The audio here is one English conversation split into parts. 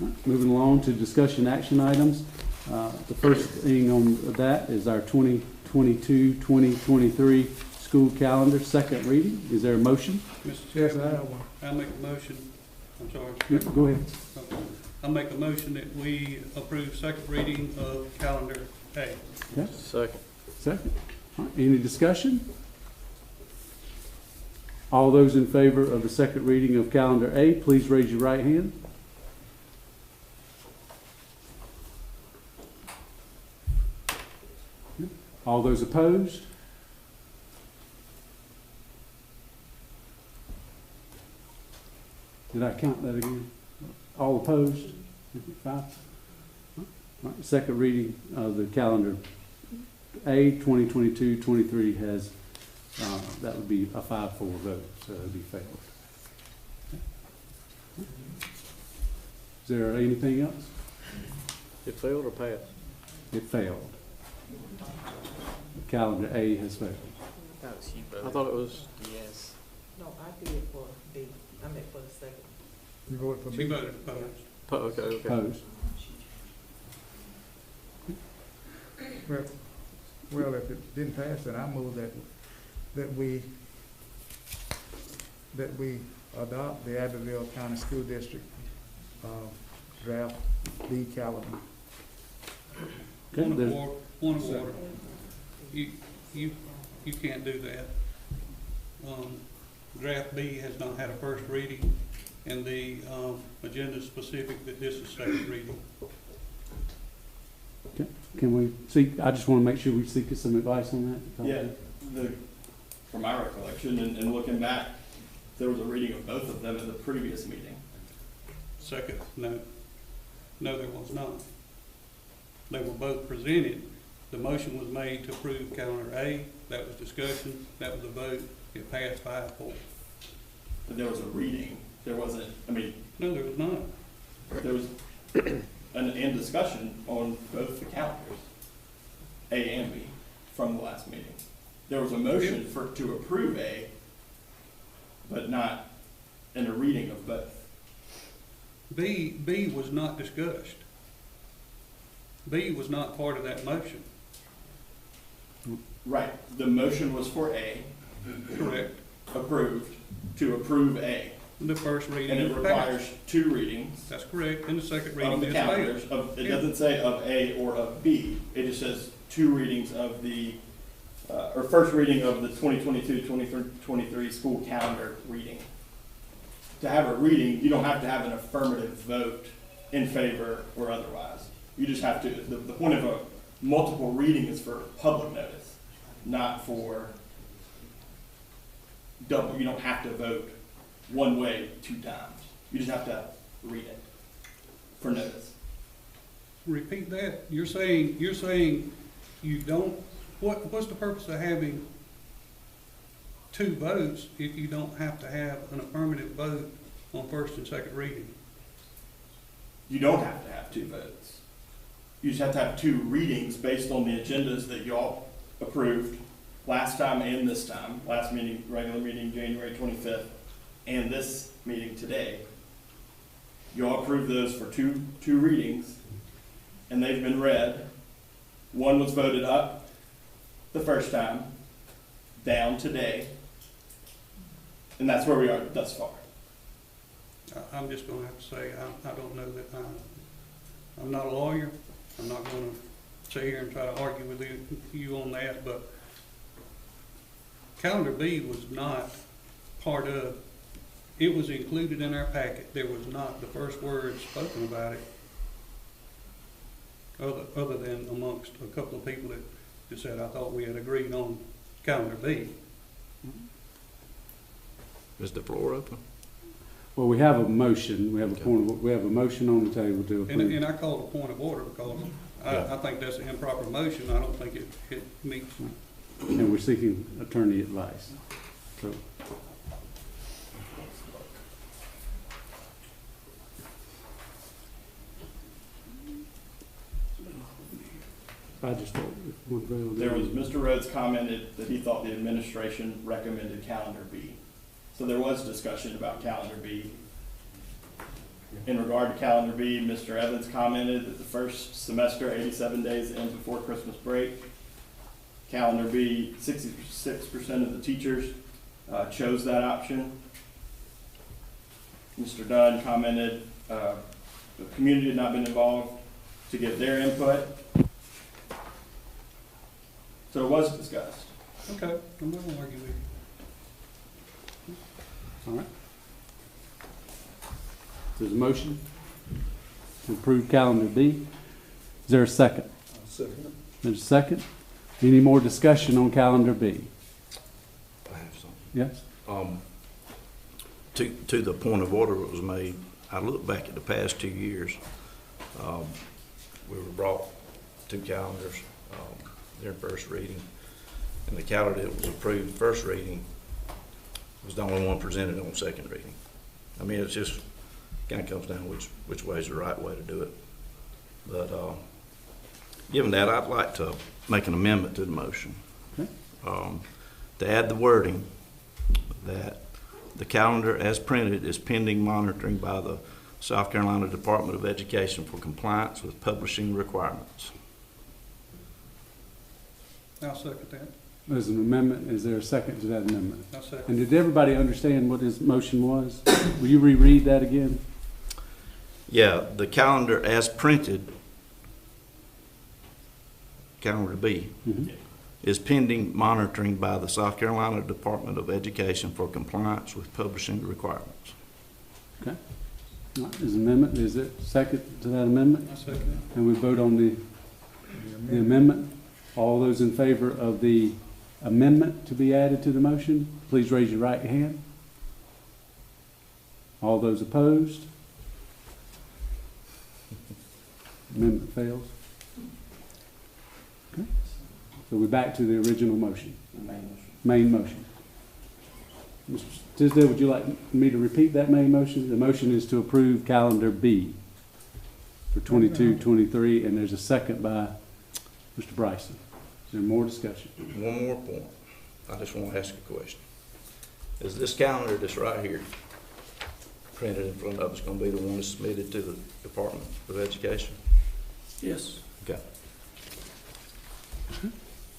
Moving along to discussion action items. The first thing on that is our 2022-2023 school calendar, second reading. Is there a motion? Mr. Yes, I Chairman, have one. I'll make a motion, I'm sorry. Go ahead. I'll make a motion that we approve second reading of calendar A. Okay, Second. second. All right, any discussion? All those in favor of the second reading of calendar A, please raise your right hand. All those opposed? Did I count that again? All opposed? 5? All right, second reading of the calendar A 2022-23 has, that would be a 5-4 vote, so it would be failed. Is there anything else? It failed or passed? It failed. Calendar A has failed. I thought it was, Yes. No, I did for B. I meant for the second. You voted for She me? voted opposed. okay. Opposed? Well, if it didn't pass, then I move that we adopt the Abbeville County School District, draft B calendar. Okay, Point of there's- order, point of order. You can't do that. Draft B has not had a first reading, and the, agenda is specific that this is second reading. Can we seek, I just want to make sure we seek some advice on that. Yeah, from my recollection and looking back, there was a reading of both of them at the previous meeting. Second, no. No, there was not. They were both presented. The motion was made to approve calendar A. That was discussion. That was a vote. It passed 5-4. But there was a reading. There wasn't, I mean, No, there was not. there was an discussion on both the calendars, A and B, from the last meeting. There was a motion to approve A, but not in a reading of both. B was not discussed. B was not part of that motion. Right, the motion was for A, Correct. approved, to approve A. The first And reading it passed. requires 2 readings That's correct. And the second of reading the is calendars. failed. It Yeah. doesn't say of A or of B. It just says 2 readings of the, or first reading of the 2022-2023 school calendar reading. To have a reading, you don't have to have an affirmative vote in favor or otherwise. You just have to, the point of a multiple reading is for public notice, not for double. You don't have to vote one way 2 times. You just have to read it for notice. Repeat that. You're saying you don't, what's the purpose of having 2 votes if you don't have to have an affirmative vote on first and second reading? You don't have to have 2 votes. You just have to have 2 readings based on the agendas that y'all approved last time and this time. Last meeting, regular meeting, January 25th, and this meeting today. Y'all approved those for two readings, and they've been read. One was voted up the first time, down today, and that's where we are thus far. I'm just gonna have to say, I don't know that I'm not a lawyer. I'm not gonna sit here and try to argue with you on that, but calendar B was not part of, it was included in our packet. There was not the first word spoken about it, other than amongst a couple of people that just said, I thought we had agreed on calendar B. Is the floor open? Well, we have a motion, we have a we have a motion on the table to approve. And I call it a point of order because I think that's an improper motion. I don't think it meets. And we're seeking attorney advice. So, I just thought if we vote on There that- was, Mr. Rhodes commented that he thought the administration recommended calendar B. So there was discussion about calendar B. In regard to calendar B, Mr. Evans commented that the first semester, 87 days ends before Christmas break. Calendar B, 66% of the teachers chose that option. Mr. Dunn commented the community had not been involved to give their input. So it was discussed. Okay, I'm not gonna argue with you. All right. There's a motion to approve calendar B. Is there a second? Second. There's a second. Any more discussion on calendar B? I have some. Yes? To the point of order that was made, I look back at the past 2 years. We were brought 2 calendars during first reading, and the calendar that was approved first reading was the only one presented on second reading. I mean, it's just kind of comes down which way is the right way to do it. But given that, I'd like to make an amendment to the motion. Okay. To add the wording that the calendar as printed is pending monitoring by the South Carolina Department of Education for compliance with publishing requirements. I'll second that. There's an amendment. Is there a second to that amendment? I'll second. And did everybody understand what his motion was? Will you reread that again? Yeah, the calendar as printed, calendar B, Mhm. is pending monitoring by the South Carolina Department of Education for compliance with publishing requirements. All right, there's an amendment. Is there a second to that amendment? I'll second that. And we vote on the amendment. All those in favor of the amendment to be added to the motion, please raise your right hand. All those opposed? Amendment fails. Okay. So we're back to the original motion, main motion. Mr. Tisdale, would you like me to repeat that main motion? The motion is to approve calendar B for 22-23, and there's a second by Mr. Bryson. Is there more discussion? One more point. I just want to ask a question. Is this calendar that's right here, printed in front of us, going to be the one that's submitted to the Department of Education? Yes. Okay.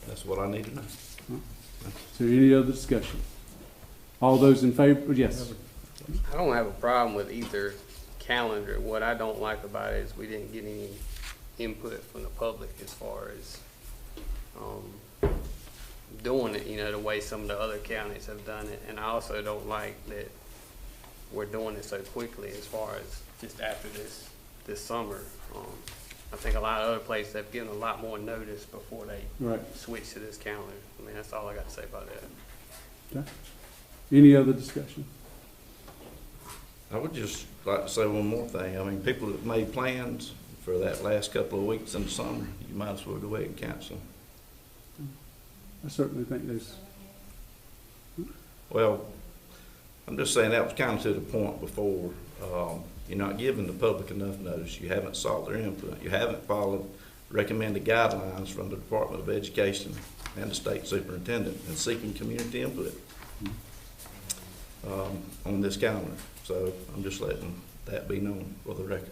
That's what I need to know. Is there any other discussion? All those in favor, yes. I don't have a problem with either calendar. What I don't like about it is we didn't get any input from the public as far as doing it, you know, the way some of the other counties have done it. And I also don't like that we're doing it so quickly as far as just after this summer. I think a lot of other places have given a lot more notice before they Right. switch to this calendar. I mean, that's all I got to say about that. Okay. Any other discussion? I would just like to say one more thing. I mean, people that made plans for that last couple of weeks in the summer, you might as well go ahead and cancel. I certainly think there's, Well, I'm just saying that was kind of to the point before. You're not giving the public enough notice. You haven't sought their input. You haven't followed recommended guidelines from the Department of Education and the state superintendent in seeking community input on this calendar. So I'm just letting that be known for the record.